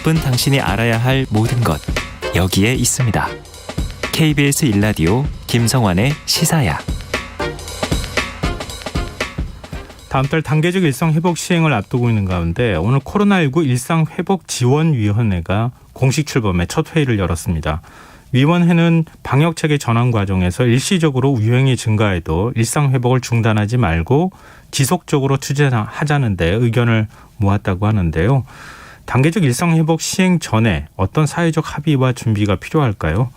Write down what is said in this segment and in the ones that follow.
바쁜 당신이 알아야 할 모든 것 여기에 있습니다. KBS 1라디오 김성환의 시사야. 다음 달 단계적 일상회복 시행을 앞두고 있는 가운데 오늘 코로나19 일상회복지원위원회가 공식 출범에 첫 회의를 열었습니다. 위원회는 방역체계 전환 과정에서 일시적으로 유행이 증가해도 일상회복을 중단하지 말고 지속적으로 추진하자는 데 의견을 모았다고 하는데요. 단계적 일상회복 시행 전에 어떤 사회적 합의와 준비가 필요할까요?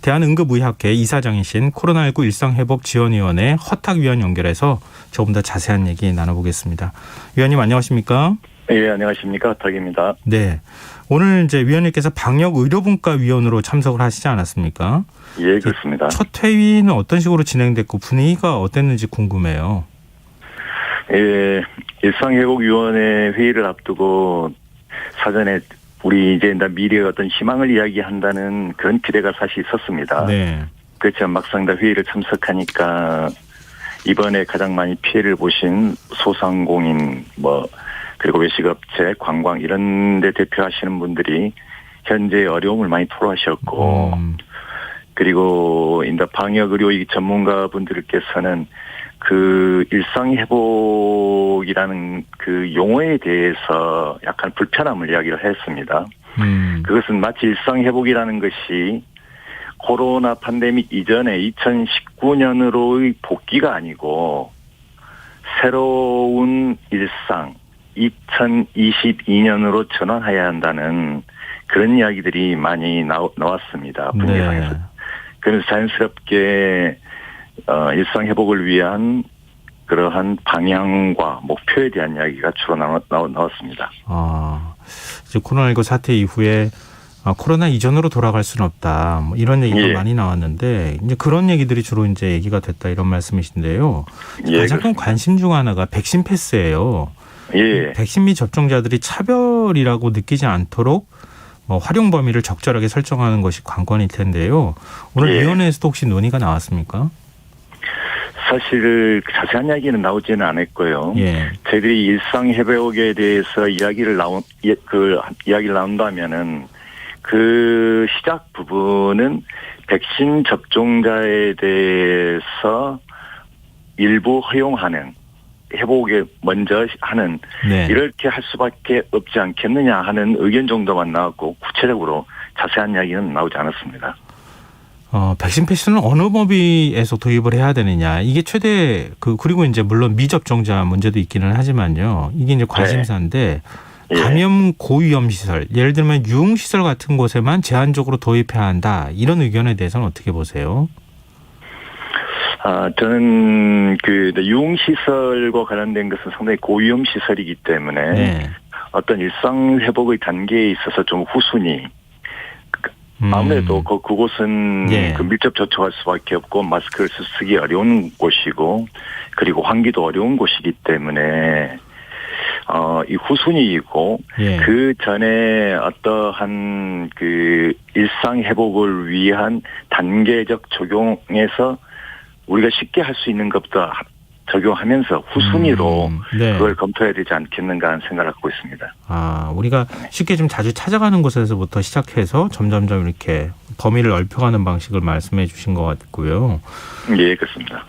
대한응급의학회 이사장이신 코로나19 일상회복지원위원회 허탁 위원 연결해서 조금 더 자세한 얘기 나눠보겠습니다. 위원님 안녕하십니까? 예, 안녕하십니까. 허탁입니다. 네. 오늘 이제 위원님께서 방역의료분과위원으로 참석을 하시지 않았습니까? 예, 그렇습니다. 첫 회의는 어떤 식으로 진행됐고 분위기가 어땠는지 궁금해요. 예, 일상회복위원회 회의를 앞두고 사전에 우리 이제 미래의 어떤 희망을 이야기한다는 그런 기대가 사실 있었습니다. 네. 그렇지만 막상 다 회의를 참석하니까 이번에 가장 많이 피해를 보신 소상공인 그리고 외식업체, 관광 이런 데 대표하시는 분들이 현재 어려움을 많이 토로하셨고 그리고 방역의료 전문가분들께서는 그 일상회복이라는 그 용어에 대해서 약간 불편함을 이야기를 했습니다. 그것은 마치 일상회복이라는 것이 코로나 팬데믹 이전에 2019년으로의 복귀가 아니고 새로운 일상 2022년으로 전환해야 한다는 그런 이야기들이 많이 나왔습니다. 분위기상에서. 네. 그래서 자연스럽게 일상회복을 위한 그러한 방향과 목표에 대한 이야기가 주로 나왔습니다. 이제 코로나19 사태 이후에 코로나 이전으로 돌아갈 수는 없다. 이런 얘기가 예. 많이 나왔는데 이제 그런 얘기들이 주로 이제 얘기가 됐다 이런 말씀이신데요. 예, 가장 큰 관심 중 하나가 백신 패스예요. 예. 백신 및 접종자들이 차별이라고 느끼지 않도록 활용 범위를 적절하게 설정하는 것이 관건일 텐데요. 오늘 예. 위원회에서도 혹시 논의가 나왔습니까? 사실 자세한 이야기는 나오지는 않았고요. 예. 저희들이 일상회복에 대해서 이야기를 나온다면은 그 시작 부분은 백신 접종자에 대해서 일부 허용하는 회복에 먼저 하는 네. 이렇게 할 수밖에 없지 않겠느냐 하는 의견 정도만 나왔고 구체적으로 자세한 이야기는 나오지 않았습니다. 백신 패스는 어느 범위에서 도입을 해야 되느냐 이게 최대 그리고 이제 물론 미접종자 문제도 있기는 하지만요. 이게 이제 관심사인데 예. 감염 고위험 시설 예를 들면 유흥시설 같은 곳에만 제한적으로 도입해야 한다 이런 의견에 대해서는 어떻게 보세요? 저는 유흥시설과 관련된 것은 상당히 고위험 시설이기 때문에 네. 어떤 일상회복의 단계에 있어서 좀 후순위 아무래도 그곳은 예. 밀접 접촉할 수밖에 없고 마스크를 쓰기 어려운 곳이고 그리고 환기도 어려운 곳이기 때문에 이 후순위이고 예. 그 전에 어떠한 그 일상회복을 위한 단계적 적용에서 우리가 쉽게 할 수 있는 것보다 적용하면서 후순위로 네. 그걸 검토해야 되지 않겠는가 하는 생각을 갖고 있습니다. 우리가 쉽게 좀 자주 찾아가는 곳에서부터 시작해서 점점점 이렇게 범위를 넓혀가는 방식을 말씀해 주신 것 같고요. 예, 그렇습니다.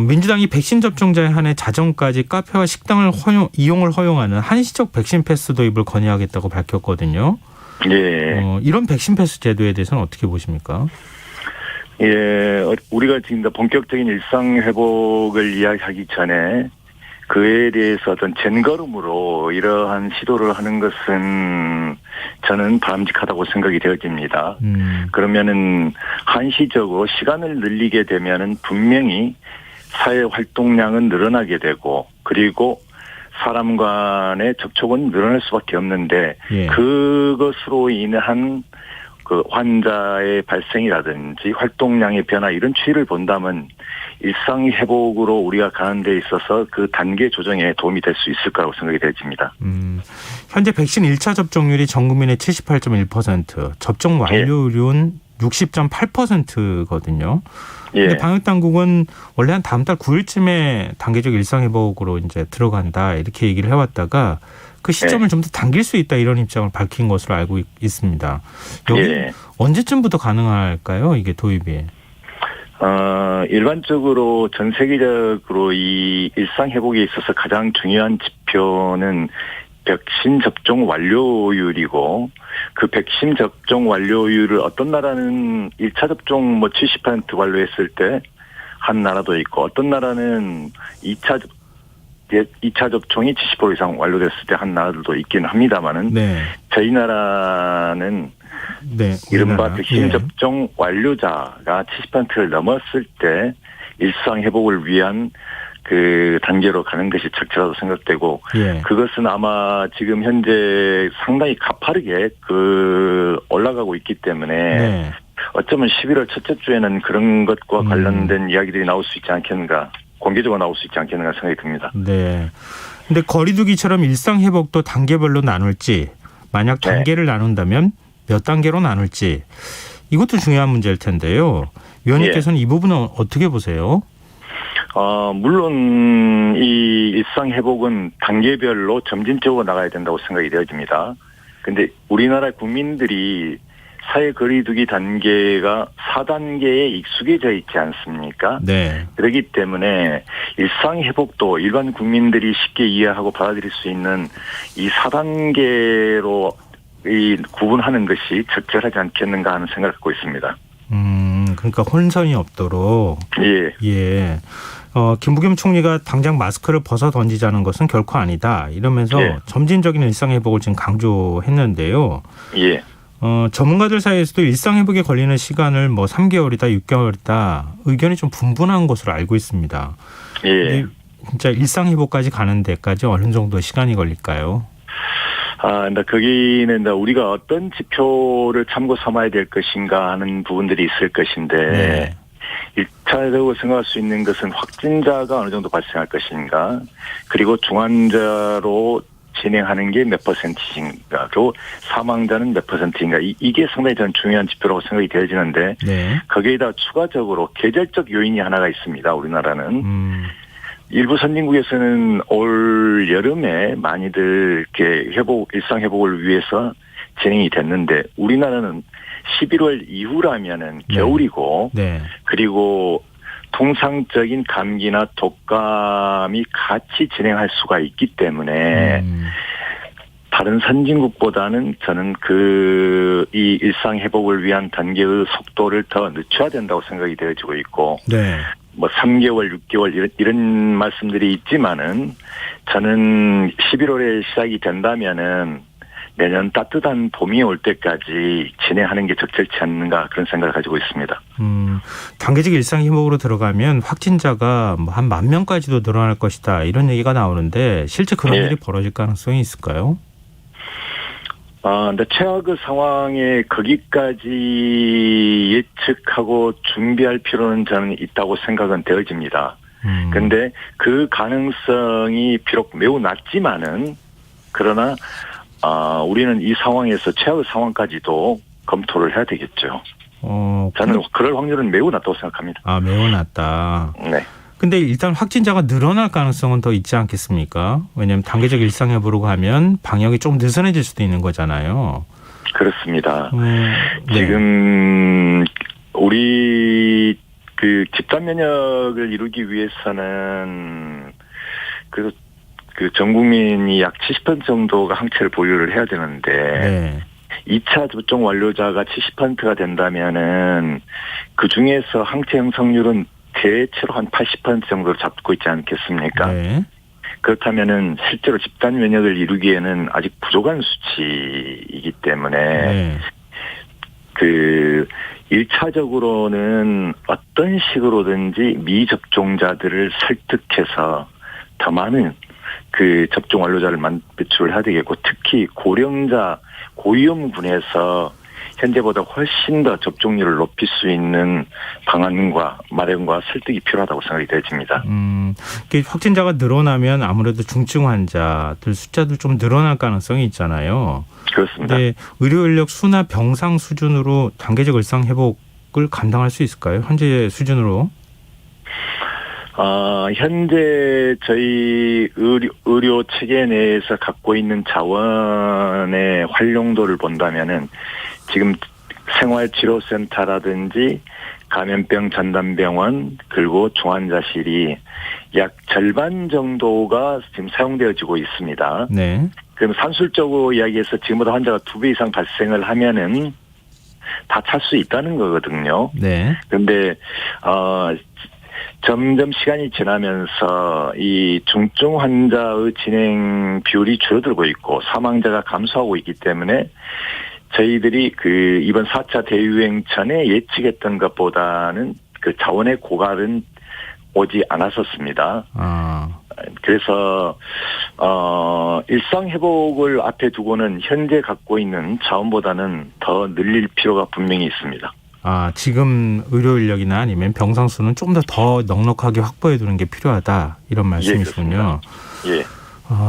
민주당이 백신 접종자에 한해 자정까지 카페와 식당을 이용을 허용하는 한시적 백신 패스 도입을 건의하겠다고 밝혔거든요. 예. 이런 백신 패스 제도에 대해서는 어떻게 보십니까? 예, 우리가 지금 본격적인 일상회복을 이야기하기 전에 그에 대해서 어떤 전걸음으로 이러한 시도를 하는 것은 저는 바람직하다고 생각이 되어집니다. 그러면은 한시적으로 시간을 늘리게 되면은 분명히 사회 활동량은 늘어나게 되고 그리고 사람 간의 접촉은 늘어날 수밖에 없는데 예. 그것으로 인한 그 환자의 발생이라든지 활동량의 변화 이런 추이를 본다면 일상 회복으로 우리가 가는 데 있어서 그 단계 조정에 도움이 될 수 있을 거라고 생각이 되어집니다. 현재 백신 1차 접종률이 전 국민의 78.1%, 접종 완료율은 60.8%거든요. 예. 방역 당국은 원래 한 다음 달 9일쯤에 단계적 일상 회복으로 이제 들어간다 이렇게 얘기를 해왔다가 그 시점을 좀 더 당길 수 있다 이런 입장을 밝힌 것으로 알고 있습니다. 여기 예. 언제쯤부터 가능할까요? 이게 도입이? 일반적으로 전 세계적으로 이 일상 회복에 있어서 가장 중요한 지표는 백신 접종 완료율이고 그 백신 접종 완료율을 어떤 나라는 1차 접종 70% 완료했을 때 한 나라도 있고 어떤 나라는 2차 접종이 70% 이상 완료됐을 때 한 나라들도 있긴 합니다만은 네. 저희 나라는 네. 이른바 우리나라. 백신 예. 접종 완료자가 70%를 넘었을 때 일상 회복을 위한 그 단계로 가는 것이 적절하다고 생각되고 예. 그것은 아마 지금 현재 상당히 가파르게 올라가고 있기 때문에 네. 어쩌면 11월 첫째 주에는 그런 것과 관련된 이야기들이 나올 수 있지 않겠는가, 공개적으로 나올 수 있지 않겠는가 생각이 듭니다. 네. 근데 거리두기처럼 일상 회복도 단계별로 나눌지, 만약 네. 단계를 나눈다면 몇 단계로 나눌지, 이것도 중요한 문제일 텐데요. 위원님께서는 이 부분은 어떻게 보세요? 물론 이 일상 회복은 단계별로 점진적으로 나가야 된다고 생각이 되어집니다. 근데 우리나라 국민들이 사회 거리두기 단계가 4단계에 익숙해져 있지 않습니까? 네. 그렇기 때문에 일상 회복도 일반 국민들이 쉽게 이해하고 받아들일 수 있는 이 4단계로 이 구분하는 것이 적절하지 않겠는가 하는 생각을 갖고 있습니다. 그러니까 혼선이 없도록. 예. 예. 김부겸 총리가 당장 마스크를 벗어 던지자는 것은 결코 아니다. 이러면서 예. 점진적인 일상 회복을 지금 강조했는데요. 예. 전문가들 사이에서도 일상 회복에 걸리는 시간을 3개월이다, 6개월이다 의견이 좀 분분한 것으로 알고 있습니다. 예. 진짜 일상 회복까지 가는 데까지 어느 정도 시간이 걸릴까요? 근데 거기는 우리가 어떤 지표를 참고 삼아야 될 것인가 하는 부분들이 있을 것인데, 네. 1차적으로 생각할 수 있는 것은 확진자가 어느 정도 발생할 것인가, 그리고 중환자로 진행하는 게 몇 %인가, 그리고 사망자는 몇 %인가, 이게 상당히 저는 중요한 지표라고 생각이 되어지는데, 네. 거기에다 추가적으로 계절적 요인이 하나가 있습니다, 우리나라는. 일부 선진국에서는 올 여름에 많이들 이렇게 일상 회복을 위해서 진행이 됐는데 우리나라는 11월 이후라면은 네. 겨울이고 네. 그리고 통상적인 감기나 독감이 같이 진행할 수가 있기 때문에 다른 선진국보다는 저는 이 일상 회복을 위한 단계의 속도를 더 늦춰야 된다고 생각이 되어지고 있고 네. 3개월, 6개월 이런 말씀들이 있지만은 저는 11월에 시작이 된다면은 내년 따뜻한 봄이 올 때까지 진행하는 게 적절치 않는가 그런 생각을 가지고 있습니다. 단계적 일상 회복으로 들어가면 확진자가 한 10,000명까지도 늘어날 것이다 이런 얘기가 나오는데 실제 그런 일이 벌어질 가능성이 있을까요? 근데 최악의 상황에 거기까지 예측하고 준비할 필요는 저는 있다고 생각은 되어집니다. 근데 그 가능성이 비록 매우 낮지만은 그러나 우리는 이 상황에서 최악의 상황까지도 검토를 해야 되겠죠. 저는 그럴 확률은 매우 낮다고 생각합니다. 매우 낮다. 네. 근데 일단 확진자가 늘어날 가능성은 더 있지 않겠습니까? 왜냐하면 단계적 일상 회복으로 가면 방역이 좀 느슨해질 수도 있는 거잖아요. 그렇습니다. 네. 지금 우리 그 집단 면역을 이루기 위해서는 그 전 국민이 약 70% 정도가 항체를 보유를 해야 되는데 네. 2차 접종 완료자가 70%가 된다면은 그 중에서 항체 형성률은 대체로 한 80% 정도로 잡고 있지 않겠습니까? 네. 그렇다면은 실제로 집단 면역을 이루기에는 아직 부족한 수치이기 때문에 네. 1차적으로는 어떤 식으로든지 미접종자들을 설득해서 더 많은 접종 완료자를 배출을 해야 되겠고 특히 고령자 고위험군에서 현재보다 훨씬 더 접종률을 높일 수 있는 방안과 마련과 설득이 필요하다고 생각이 되어집니다. 확진자가 늘어나면 아무래도 중증 환자들 숫자도 좀 늘어날 가능성이 있잖아요. 그렇습니다. 근데 의료 인력 수나 병상 수준으로 단계적 일상 회복을 감당할 수 있을까요? 현재 수준으로? 현재 저희 의료 체계 내에서 갖고 있는 자원의 활용도를 본다면은 지금 생활치료센터라든지 감염병 전담병원 그리고 중환자실이 약 절반 정도가 지금 사용되어지고 있습니다. 네. 그럼 산술적으로 이야기해서 지금보다 환자가 2배 이상 발생을 하면은 다 찰 수 있다는 거거든요. 네. 그런데 점점 시간이 지나면서 이 중증 환자의 진행 비율이 줄어들고 있고 사망자가 감소하고 있기 때문에 저희들이 그 이번 4차 대유행 전에 예측했던 것보다는 그 자원의 고갈은 오지 않았었습니다. 그래서 일상 회복을 앞에 두고는 현재 갖고 있는 자원보다는 더 늘릴 필요가 분명히 있습니다. 지금 의료 인력이나 아니면 병상 수는 좀 더 넉넉하게 확보해 두는 게 필요하다 이런 말씀이시군요. 예.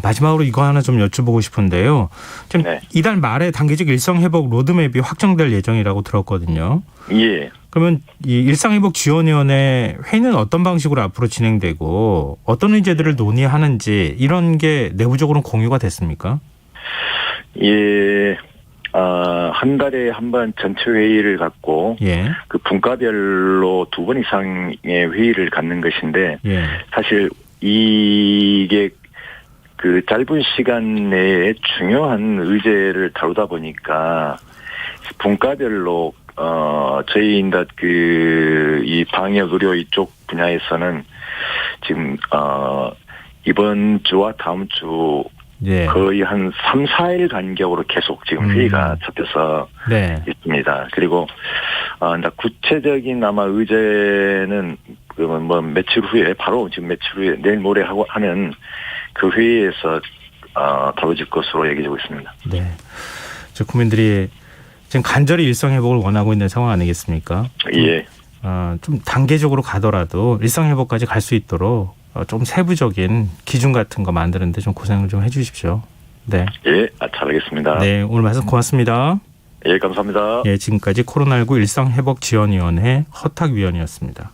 마지막으로 이거 하나 좀 여쭤보고 싶은데요. 지금 네. 이달 말에 단계적 일상회복 로드맵이 확정될 예정이라고 들었거든요. 예. 그러면 이 일상회복지원위원회 회의는 어떤 방식으로 앞으로 진행되고 어떤 의제들을 논의하는지 이런 게 내부적으로는 공유가 됐습니까? 예. 한 달에 한 번 전체 회의를 갖고 예. 그 분과별로 2번 이상의 회의를 갖는 것인데 예. 사실 이게 그 짧은 시간 내에 중요한 의제를 다루다 보니까 분과별로 저희 인다 이 방역 의료 이쪽 분야에서는 지금 이번 주와 다음 주 예. 거의 한 3, 4일 간격으로 계속 지금 회의가 잡혀서 네. 있습니다. 그리고 구체적인 아마 의제는 뭐 며칠 후에 바로 지금 며칠 후에 내일 모레 하는 그 회의에서 다뤄질 것으로 얘기하고 있습니다. 네. 국민들이 지금 간절히 일상 회복을 원하고 있는 상황 아니겠습니까? 예. 좀 단계적으로 가더라도 일상 회복까지 갈 수 있도록 좀 세부적인 기준 같은 거 만드는데 좀 고생을 좀 해주십시오. 네. 예, 잘하겠습니다. 네, 오늘 말씀 고맙습니다. 예, 감사합니다. 예, 지금까지 코로나19 일상회복지원위원회 허탁위원이었습니다.